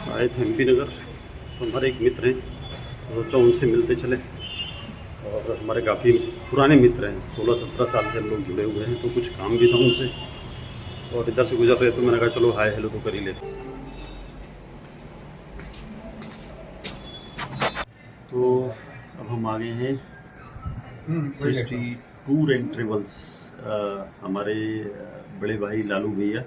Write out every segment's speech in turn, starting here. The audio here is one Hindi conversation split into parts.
आए थे MP नगर, तो हमारे एक मित्र हैं, सोचा उनसे मिलते चले। और हमारे काफ़ी पुराने मित्र हैं, 16-17 साल से हम लोग जुड़े हुए हैं, तो कुछ काम भी था उनसे और इधर से गुजर रहे तो मैंने कहा चलो हाय हेलो तो कर ही लेते। तो अब हम आ गए हैं सृष्टि टूर एंड ट्रेवल्स, हमारे बड़े भाई लालू भैया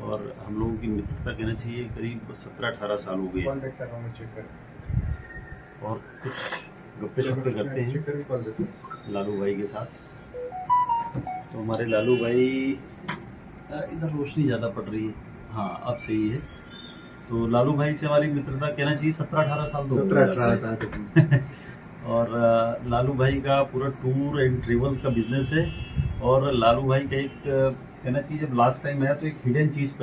और हम लोगों की मित्रता कहना चाहिए करीब 17-18 साल हो गए और कुछ गप्पे शप्पे करते हैं लालू भाई के साथ। तो हमारे लालू भाई, इधर रोशनी ज़्यादा पड़ रही है, हाँ अब सही है। तो लालू भाई से हमारी मित्रता कहना चाहिए 17-18 साल, 17-18 साल और लालू भाई का पूरा टूर एंड ट्रेवल्स का बिजनेस है। और लालू भाई का एक कहना चाहिए, जब लास्ट टाइम आया तो एक हिडन चीज़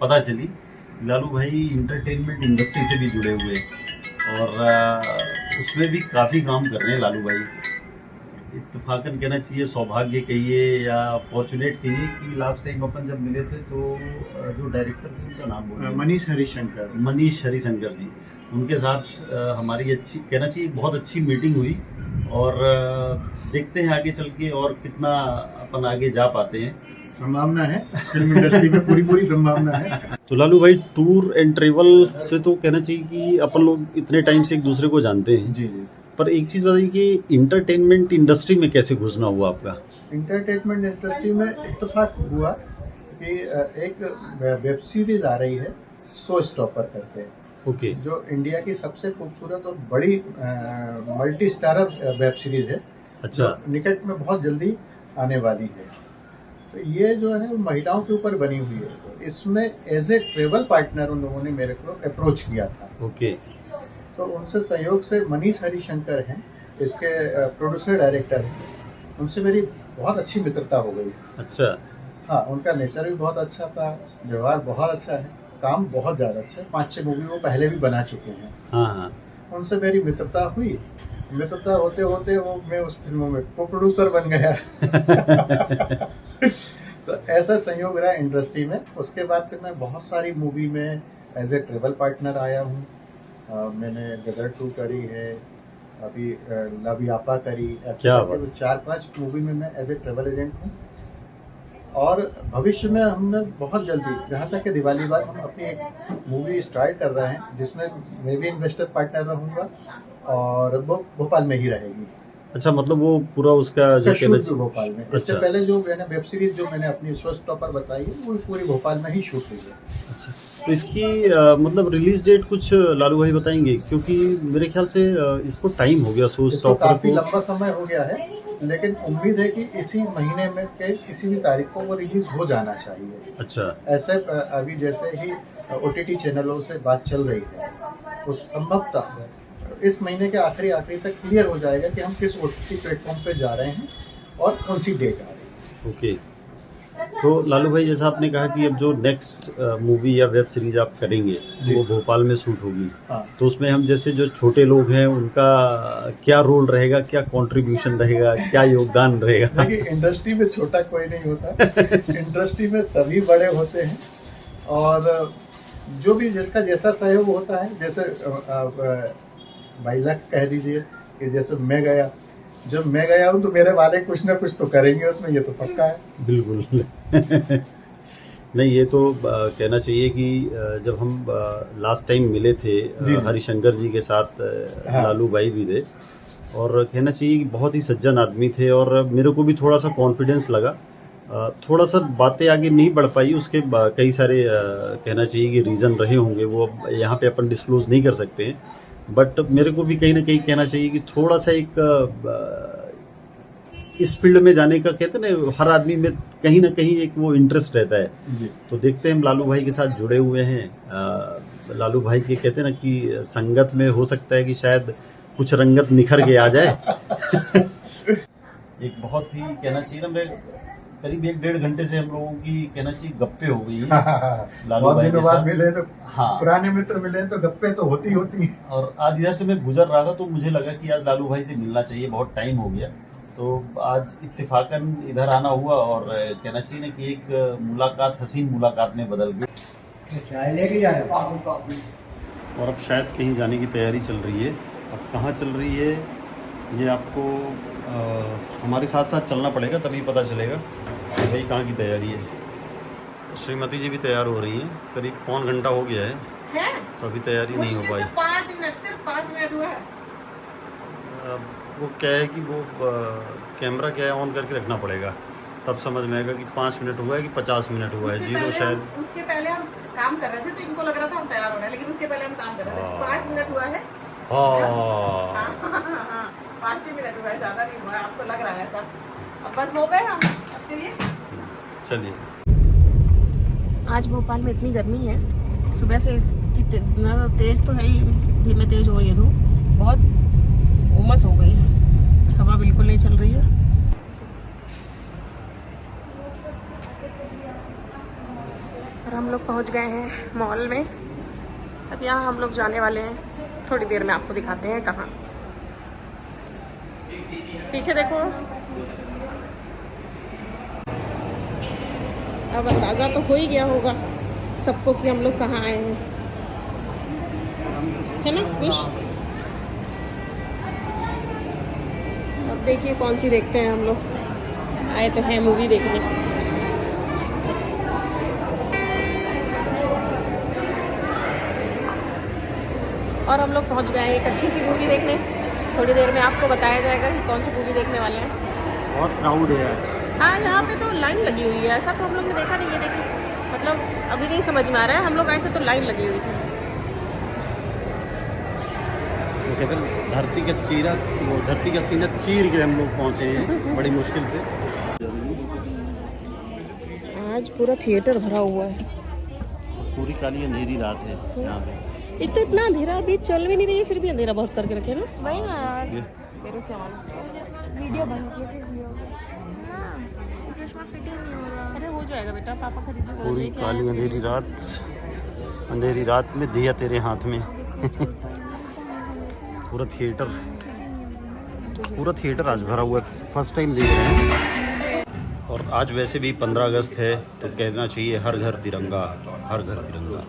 पता चली, लालू भाई इंटरटेनमेंट इंडस्ट्री से भी जुड़े हुए हैं और उसमें भी काफ़ी काम कर रहे हैं लालू भाई। इत्तेफाकन कहना चाहिए, सौभाग्य कहिए या फॉर्चुनेट कहिए कि लास्ट टाइम अपन जब मिले थे तो जो डायरेक्टर थे उनका नाम बोलिए, मनीष हरिशंकर जी, उनके साथ हमारी अच्छी कहना चाहिए बहुत अच्छी मीटिंग हुई। और देखते हैं आगे चल के और कितना अपन आगे जा पाते हैं, संभावना है, फिल्म इंडस्ट्री में पूरी संभावना है। तो लालू भाई टूर एंड ट्रेवल से तो कहना चाहिए कि अपन लोग इतने टाइम से एक दूसरे को जानते हैं जी जी। पर एक चीज़ बताइए कि इंटरटेनमेंट इंडस्ट्री में कैसे घुसना हुआ आपका? इंटरटेनमेंट इंडस्ट्री में इत्तेफाक हुआ कि एक वेब सीरीज आ रही है शो स्टॉपर करके, ओके, जो इंडिया की सबसे खूबसूरत और बड़ी मल्टी स्टारर वेब सीरीज है। अच्छा, जो निकट में बहुत जल्दी आने वाली है। तो ये जो है महिलाओं के ऊपर बनी हुई है। तो इसमें एज ए ट्रेवल पार्टनर उन लोगों ने मेरे को अप्रोच किया था। ओके, तो उनसे सहयोग से मनीष हरिशंकर हैं, इसके प्रोड्यूसर डायरेक्टर हैं, उनसे मेरी बहुत अच्छी मित्रता हो गई। अच्छा, हाँ, उनका नेचर भी बहुत अच्छा था, व्यवहार बहुत अच्छा है, काम बहुत ज़्यादा अच्छा है। 5-6 मूवी वो पहले भी बना चुके हैं। हाँ हाँ, उनसे मेरी मित्रता हुई, मित्रता होते होते मैं उस फिल्मों में को प्रोड्यूसर बन गया। तो ऐसा संयोग रहा इंडस्ट्री में। उसके बाद फिर मैं बहुत सारी मूवी में एज ए ट्रेवल पार्टनर आया हूँ। मैंने गदर 2 करी है, अभी लव यापा करी, ऐसे 4-5 मूवी में मैं एज ए ट्रेवल एजेंट हूँ। और भविष्य में हमने बहुत जल्दी, जहाँ तक कि दिवाली बाद हम अपनी एक मूवी स्टार्ट कर रहे हैं जिसमें मैं भी इन्वेस्टर पार्टनर रहूँगा और वो भोपाल में ही रहेगी। अच्छा, मतलब वो पूरा उसका जो शूट भी भोपाल में। इससे अच्छा, पहले जो मैंने वेब सीरीज जो मैंने अपनी शो स्टॉपर बताई है वो पूरी भोपाल में ही शूट हुई है। अच्छा, तो इसकी मतलब रिलीज डेट कुछ लालू भाई बताएंगे? क्योंकि मेरे ख्याल से इसको टाइम हो गया शो इसको स्टॉपर काफी को। लंबा समय हो गया है, लेकिन उम्मीद है कि इसी महीने में के किसी भी तारीख को वो रिलीज हो जाना चाहिए। अच्छा, ऐसे अभी जैसे ही OTT चैनलों से बात चल रही है, तो संभवतः इस महीने के आखिरी तक क्लियर हो जाएगा कि हम किस OTT प्लेटफॉर्म पे जा रहे हैं और कौन सी डेट आ रही है। ओके। तो लालू भाई, जैसा आपने कहा कि अब जो नेक्स्ट मूवी या वेब सीरीज आप करेंगे वो भोपाल में शूट होगी, हाँ। तो उसमें हम जैसे जो छोटे लोग हैं उनका क्या रोल रहेगा, क्या कंट्रीब्यूशन रहेगा, क्या योगदान रहेगा? देखिए, इंडस्ट्री में छोटा कोई नहीं होता। इंडस्ट्री में सभी बड़े होते हैं और जो भी जिसका जैसा सहयोग होता है, जैसे भाई लक कह दीजिए कि जैसे मैं गया, जब मैं गया हूँ तो मेरे वाले कुछ ना कुछ तो करेंगे उसमें, ये तो पक्का है। बिल्कुल। नहीं, ये तो कहना चाहिए कि जब हम लास्ट टाइम मिले थे हरिशंकर जी के साथ, हाँ। लालू भाई भी थे और कहना चाहिए कि बहुत ही सज्जन आदमी थे और मेरे को भी थोड़ा सा कॉन्फिडेंस लगा। थोड़ा सा बातें आगे नहीं बढ़ पाई, उसके कई सारे कहना चाहिए कि रीज़न रहे होंगे, वो यहाँ पे अपन डिस्क्लोज नहीं कर सकते हैं। बट मेरे को भी कहीं ना कहीं कहना चाहिए कि थोड़ा सा एक इस फील्ड में जाने का, कहते हैं ना, हर आदमी में कहीं ना कहीं एक वो इंटरेस्ट रहता है जी। तो देखते हैं, हम लालू भाई के साथ जुड़े हुए हैं। लालू भाई के कहते हैं ना कि संगत में हो सकता है कि शायद कुछ रंगत निखर के आ जाए। एक बहुत ही कहना चाहिए ना, मैं करीब 1-1.5 घंटे से हम लोगों की कहना चाहिए गप्पे हो गई लालू बहुत भाई दिनों के बाद साथ। मिले तो, हाँ, पुराने मित्र मिले तो गप्पे तो होती हैं। और आज इधर से मैं गुजर रहा था तो मुझे लगा कि आज लालू भाई से मिलना चाहिए, बहुत टाइम हो गया। तो आज इत्तेफाकन इधर आना हुआ और कहना चाहिए ना कि एक मुलाकात हसीन मुलाकात में बदल गई। चाय लेके जा रहे हो? और अब शायद कहीं जाने की तैयारी चल रही है। अब कहाँ चल रही है ये आपको हमारे साथ साथ चलना पड़ेगा, तभी पता चलेगा कि भाई कहाँ की तैयारी है। श्रीमती जी भी तैयार हो रही हैं, करीब पौन घंटा हो गया है तो अभी तैयारी नहीं हो पाई। 5 मिनट, सिर्फ 5 मिनट हुआ है। वो क्या है कि वो कैमरा क्या है ऑन करके रखना पड़ेगा, तब समझ में आएगा कि 5 मिनट हुआ है कि 50 मिनट हुआ है। जीरो शायद उसके पहले हम काम कर रहे थे तो इनको लग रहा था हम तैयार हो रहे हैं, लेकिन उसके पहले हम काम कर रहे थे। 5 मिनट हुआ है। हाँ 5 मिनट हुआ है, ज़्यादा नहीं हुआ है। आपको लग रहा है ऐसा? अब बस हो गए हम। अब चलिए चलिए। आज भोपाल में इतनी गर्मी है, सुबह से तेज तो है ही, धीमे तेज हो रही है धूप, बहुत उमस हो गई है, हवा बिल्कुल नहीं चल रही है। और हम लोग पहुंच गए हैं मॉल में। अब यहाँ हम लोग जाने वाले हैं, थोड़ी देर में आपको दिखाते हैं कहाँ। पीछे देखो, अब अंदाज़ा तो हो ही गया होगा सबको कि हम लोग कहाँ आए हैं, है ना खुश? अब देखिए कौन सी देखते हैं हम लोग। आए तो हैं मूवी देखने। और हम लोग पहुंच गए हैं एक अच्छी सी मूवी देखने। थोड़ी देर में आपको बताया जाएगा कि कौन सी मूवी देखने वाले हैं। बहुत क्राउड है आज। हाँ, यहाँ पे तो लाइन लगी हुई है, ऐसा तो हम लोग ने देखा नहीं है। देखिए मतलब अभी नहीं समझ में आ रहा है, हम लोग आए थे तो लाइन लगी हुई थी। वो कहते हैं धरती का चीरा, वो धरती का सीना चीर के हम लोग पहुँचे हैं बड़ी मुश्किल से। आज पूरा थिएटर भरा हुआ है। पूरी काली अंधेरी रात है यहाँ पे। एक तो इतना अंधेरा, अभी चल भी नहीं रही है, फिर भी अंधेरा बहुत करके रखे ना। वही ना यार, मेरे क्या मालूम, वीडियो बंद किए थे इसलिए हो गया ना, ये चश्मा फिट ही नहीं हो रहा। अरे हो जाएगा बेटा, पापा खरीद पूरी काली अंधेरी रात में दिया तेरे हाथ में। पूरा थिएटर आज भरा हुआ है, फर्स्ट टाइम देख रहे हैं। और आज वैसे भी 15 अगस्त है तो कहना चाहिए हर घर तिरंगा, हर घर तिरंगा।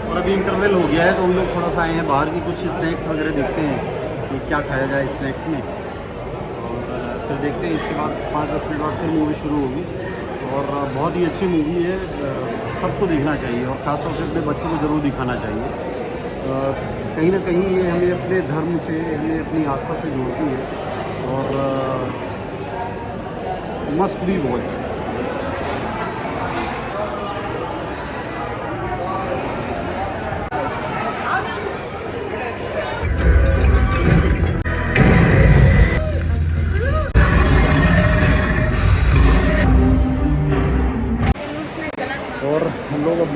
और अभी इंटरवल हो गया है तो हम लोग थोड़ा सा आए हैं बाहर की, कुछ स्नैक्स वगैरह देखते हैं कि क्या खाया जाए स्नैक्स में, और फिर देखते हैं। इसके बाद 5-10 मिनट बाद फिर मूवी शुरू होगी। और बहुत ही अच्छी मूवी है, सबको देखना चाहिए और ख़ासतौर से अपने बच्चों को ज़रूर दिखाना चाहिए। कहीं ना कहीं ये हमें अपने धर्म से, हमें अपनी आस्था से जोड़ती है और मस्ट बी वॉच। और हम लोग अब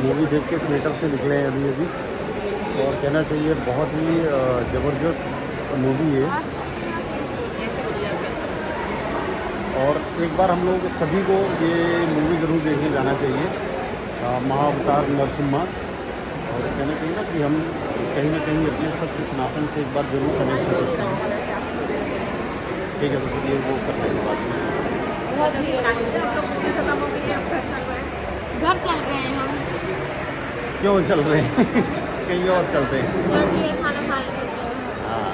मूवी देख के थिएटर से निकले हैं अभी और कहना चाहिए बहुत ही ज़बरदस्त मूवी है। और एक बार हम लोग सभी को ये मूवी ज़रूर देखने जाना चाहिए, महाअवतार नरसिम्हा। और कहना चाहिए ना कि हम कहीं ना कहीं अपने सत्य सनातन से एक बार ज़रूर कनेक्ट कर सकते हैं। ठीक है, तो चलिए वो करने के बाद घर चल रहे हैं हम। क्यों चल रहे हैं? कहीं और चलते हैं। खाना खाने चलते हैं। हाँ,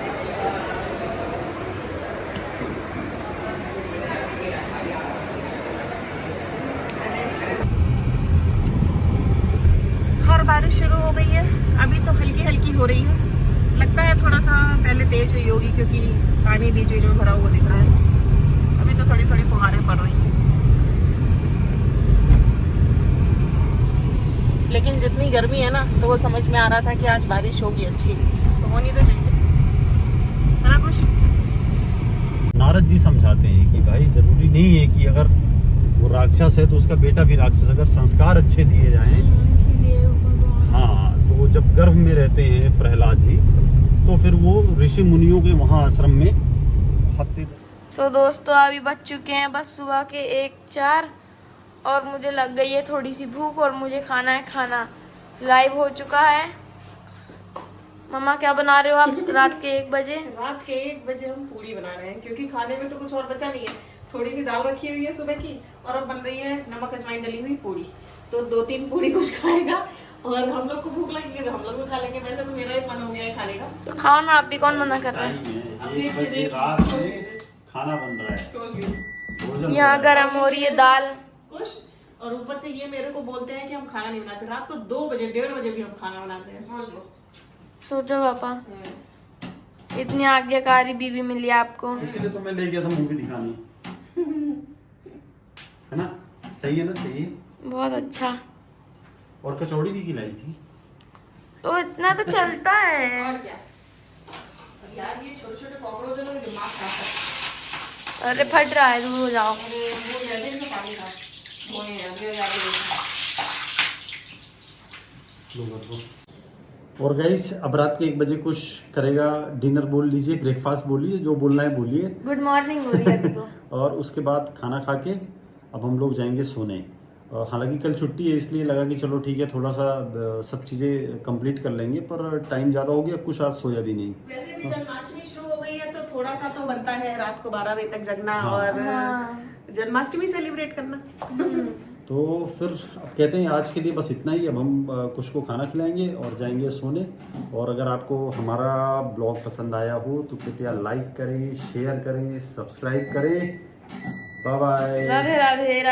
और बारिश शुरू हो गई है। अभी तो हल्की हल्की हो रही है, लगता है थोड़ा सा पहले तेज हुई होगी क्योंकि पानी बीच बीच में भरा हुआ दिख रहा है। अभी तो थोड़ी थोड़ी फुहारें पड़ रही हैं, लेकिन जितनी गर्मी है ना तो वो समझ में आ रहा था कि आज बारिश होगी अच्छी, तो होनी तो चाहिए, है ना कुछ। नारद जी समझाते हैं कि भाई जरूरी नहीं है कि अगर वो राक्षस है तो उसका बेटा भी राक्षस, अगर संस्कार अच्छे दिए जाएं। इसीलिए हाँ, तो वो जब गर्भ में रहते हैं प्रहलाद जी, तो फिर वो ऋषि मुनियों के वहाँ आश्रम में हफ्ते। सो दोस्तों अभी बज चुके हैं बस सुबह के 1:04 और मुझे लग गई है थोड़ी सी भूख और मुझे खाना है खाना। लाइव हो चुका है। मम्मा क्या बना रहे हो आप रात के 1 बजे? रात के 1 बजे हम पूरी बना रहे हैं क्योंकि खाने में तो कुछ और बचा नहीं है। थोड़ी सी दाल रखी हुई है सुबह की और अब बन रही है नमक अजवाइन डली हुई पूरी। तो 2-3 पूरी कुछ खाएगा और हम लोग को भूख लगेगी तो हम लोग भी खा लेंगे। वैसे तो मेरा ही मन हो गया है खाने का। तो खाओ ना आप भी, कौन मना कर रहा है? टाइम है 1 बजे रात में खाना बन रहा है, सोच ली भोजन यहाँ हो रहा है। गर्म हो रही है दाल। खुश। और ऊपर से ये मेरे को बोलते हैं कि हम खाना नहीं बनाते। रात को 2 बजे 1:30 बजे भी हम खाना बनाते हैं। सोच लो। सोचो पापा, इतनी आज्ञाकारी बीवी मिली आपको। इसीलिए तो मैं ले गया था मूवी दिखाने, है ना? सही है ना? सही है। बहुत अच्छा। और कचौड़ी भी खिलाई थी। तो इतना तो चलता है। और क्या। अब यार ये छोटे-छोटे कॉकरोच हैं ना, दिमाग खाता है। अरे फट रहा है, दूर हो जाओ। अरे वो याद है इसमें पानी था। वो है अगले याद है। और गाइस अब रात के 1 बजे कुछ करेगा डिनर बोल लीजिए, ब्रेकफास्ट बोलिए, जो बोलना है बोलिए। गुड मॉर्निंग हो रही है अभी तो। और उसके बाद खाना खा के अब हम लोग जाएंगे सोने। हालांकि कल छुट्टी है इसलिए लगा कि चलो ठीक है थोड़ा सा सब चीज़ें कंप्लीट कर लेंगे, पर टाइम ज़्यादा हो गया, कुछ आज सोया भी नहीं। वैसे भी जन्माष्टमी शुरू हो गई है तो थोड़ा सा तो बनता है रात को 12 बजे तक जगना हाँ। और हाँ। जन्माष्टमी सेलिब्रेट करना। तो फिर अब कहते हैं आज के लिए बस इतना ही। अब हम कुछ को खाना खिलाएंगे और जाएंगे सोने। और अगर आपको हमारा ब्लॉग पसंद आया हो तो कृपया लाइक करें, शेयर करें, सब्सक्राइब करें। Bye bye. राधे राधे राधे।